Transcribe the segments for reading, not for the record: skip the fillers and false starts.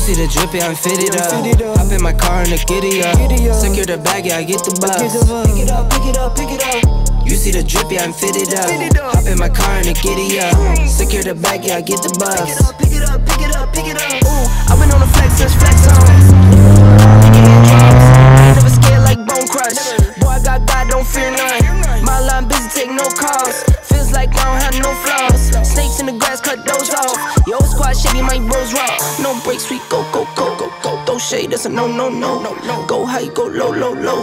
see the drippy, I'm fitted up. Hop in my car and the giddy up. Secure the bag, yeah, I get the bus. Pick it up, pick it up, pick it up. You see the drippy, I'm fitted up. Hop in my car and the giddy up. Secure the bag, yeah, I get the bus. Pick it up, pick it up, pick it up, pick it up. Ooh, I've been on the flex since flex on. Never scared like Bone Crush. Boy, I got God, don't fear none. My line busy, take no calls. Feels like I don't have no flaws. Snakes in the grass, cut those off. Yo, squad shady, my bros raw. No breaks, we go, go, go, go, go. Throw shade, that's a no, no, no, no, no. Go high, go low, low, low.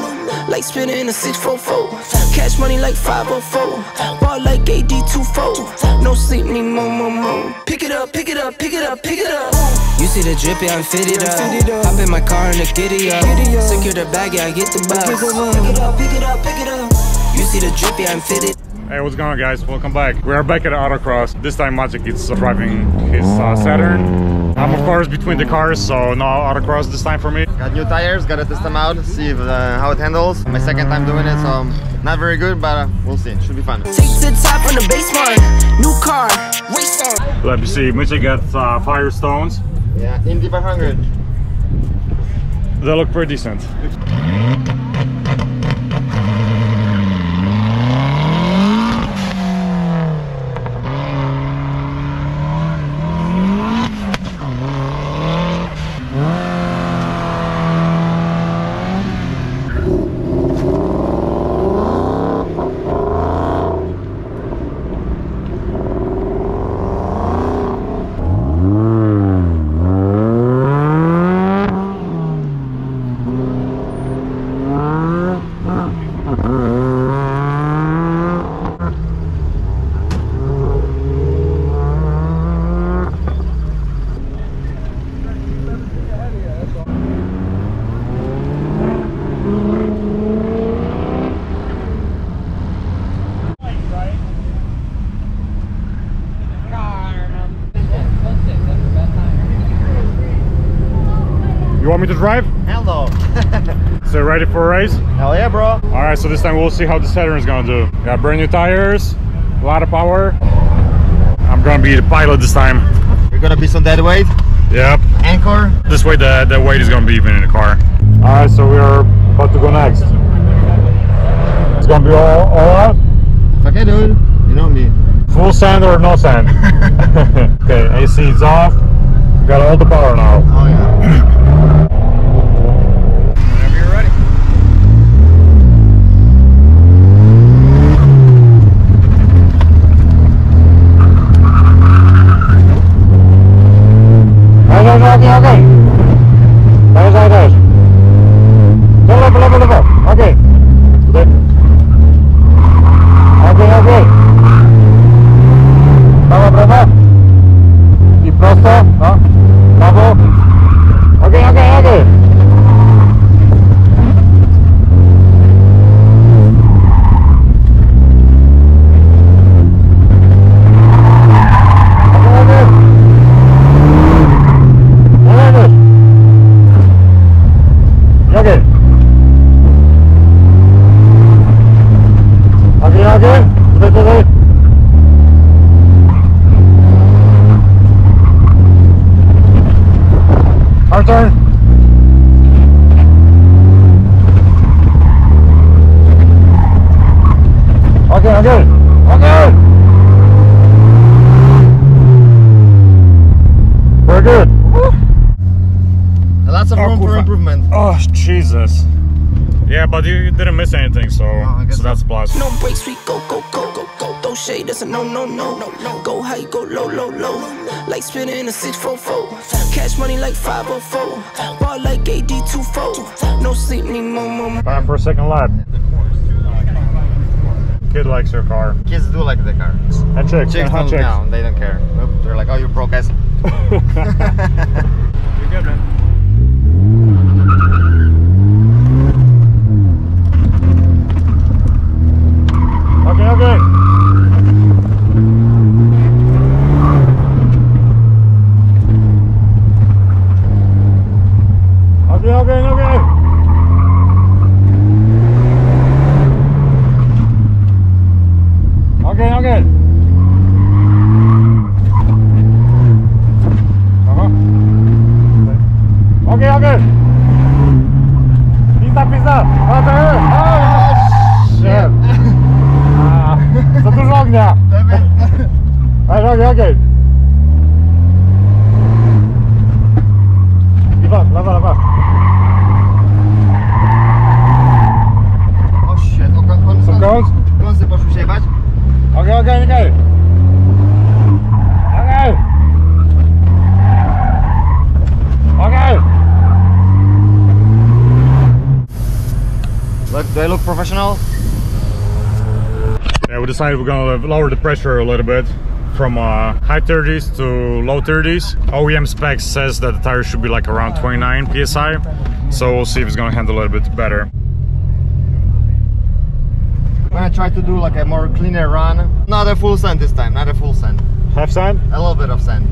Like spinning in a 644. Cash money like 504. Ball like AD24. No sleep, need more, more, more. Pick it up, pick it up, pick it up, pick it up. You see the drippy, I'm fitted up. Hop in my car and the giddy up. Secure the bag, yeah, I get the bus. Pick it up, pick it up, pick it up. You see the drippy, I'm fitted. Hey, what's going on, guys? Welcome back. We are back at Autocross. This time Magic is driving his Saturn. I'm of course between the cars, so no Autocross this time for me. Got new tires, gotta test them out, see if, how it handles. My second time doing it, so not very good, but we'll see. Should be fun. Take to the top on the baseline. New car, race on. Let me see. Magic got Firestones. Yeah, Indy 500. They look pretty decent. You want me to drive? Hell no. So ready for a race? Hell yeah, bro. Alright, so this time we'll see how the Saturn is gonna do. Got brand new tires, a lot of power. I'm gonna be the pilot this time. You're gonna be some dead weight? Yep. Anchor? This way the weight is gonna be even in the car. Alright, so we are about to go next. It's gonna be all out? Okay, dude. You know me. Full sand or no sand? Okay, AC is off. We got all the power now. Oh yeah. Whenever you're ready. Okay. Okay. Okay. Vamos, profe. Y prosto, ¿no? Bravo. Okay. Our turn. Okay. We're good. Lots of room for improvement. Oh, Jesus. Yeah, but you didn't miss anything, so that's a plus. No breaks, we go, go, go, go, go. Throw shade, that's a no, no, no, no, no. Go high, go low, low, low. Like spinning in a 644. Cash money like 504. Ball like AD24. No sleep, need more, more. Time for a second lap. Kid likes your car. Kids do like the car. And chicks don't chicks. count, they don't care. They're like, oh, you're broke ass. You're good, man. Okay. okej. Lewa. Oh shit, kąsy poszły się jebać. Okej. Look, do I look professional? Yeah, we decided we're gonna lower the pressure a little bit from high 30s to low 30s. OEM specs says that the tire should be like around 29 psi, so we'll see if it's gonna handle a little bit better. I'm gonna try to do like a more cleaner run. Not a full send this time, not a full send. Half sand? A little bit of sand.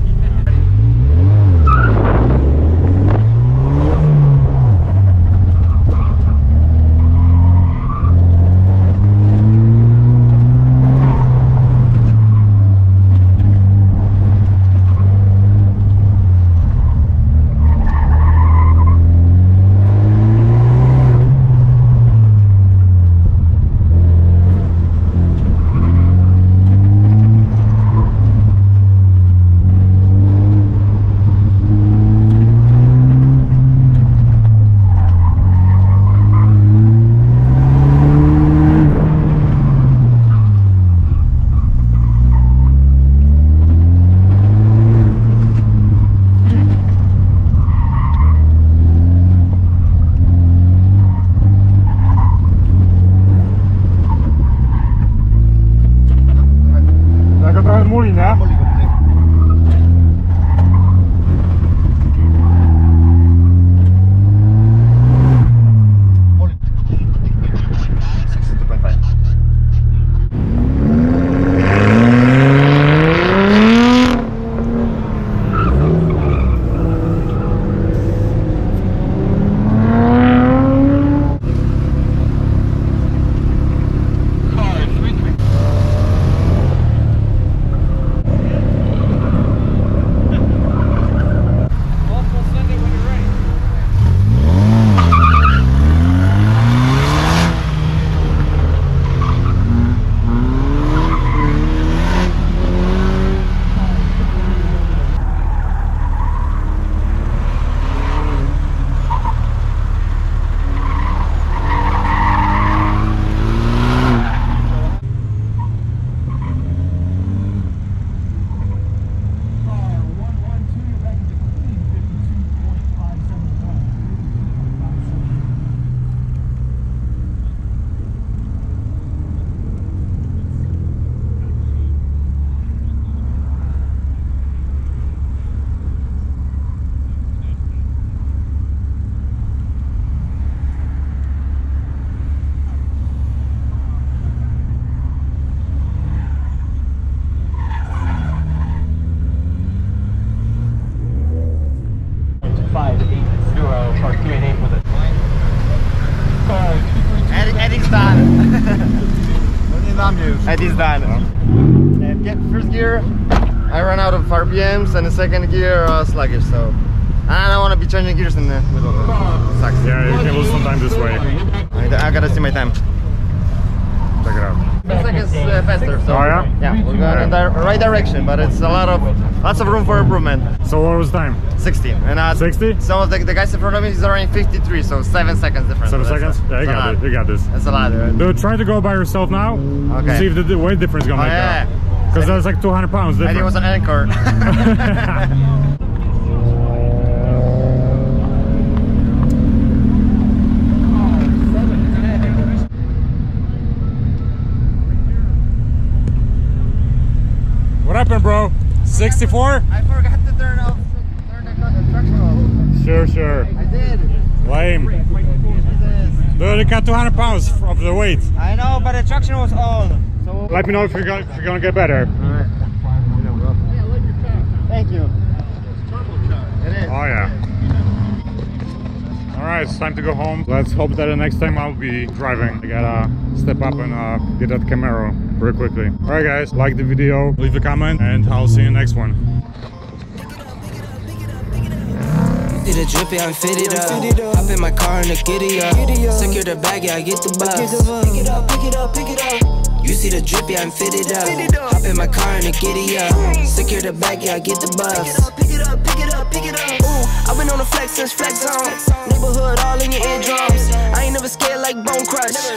Muli, nie? Eddie's done. Eddie's done. First gear, I ran out of RPMs, and the second gear, sluggish. So I don't want to be changing gears in the middle. Sucks. Yeah, you can lose some time this way. I gotta see my time. Check it out. 10 seconds faster. So oh yeah? Yeah, we're going in the right direction, but it's lots of room for improvement. So what was the time? 60. And 60? Some of the guys in front of me is running 53, so 7 seconds difference. 7 seconds? Yeah, you got this. That's a lot. Dude, try to go by yourself now. Okay. See if the weight difference is gonna make yeah. Because that's like 200 pounds difference. Eddie was an anchor. What happened, bro? 64? I forgot to turn the traction off. Sure. I did. Lame. Dude, it got 200 pounds of the weight. I know, but the traction was on. So let me know if you're gonna get better. Alright. Thank you. It is. Oh yeah. Alright, it's time to go home. Let's hope that the next time I'll be driving. I gotta step up and get that Camaro very quickly. Alright guys, like the video, leave a comment, and I'll see you in the next one. Did a drippy, I'm fitted up. Hop in my car and a giddy up. Secure the bag, yeah, I get the bus. Pick it up. You see the drip, yeah, I'm fitted up. Hop in my car and a giddy up. Secure the back, yeah, I get the buffs. Pick it up, pick it up, pick it up. Ooh, I've been on the flex since flex zone. Neighborhood all in your eardrums. I ain't never scared like Bone Crush.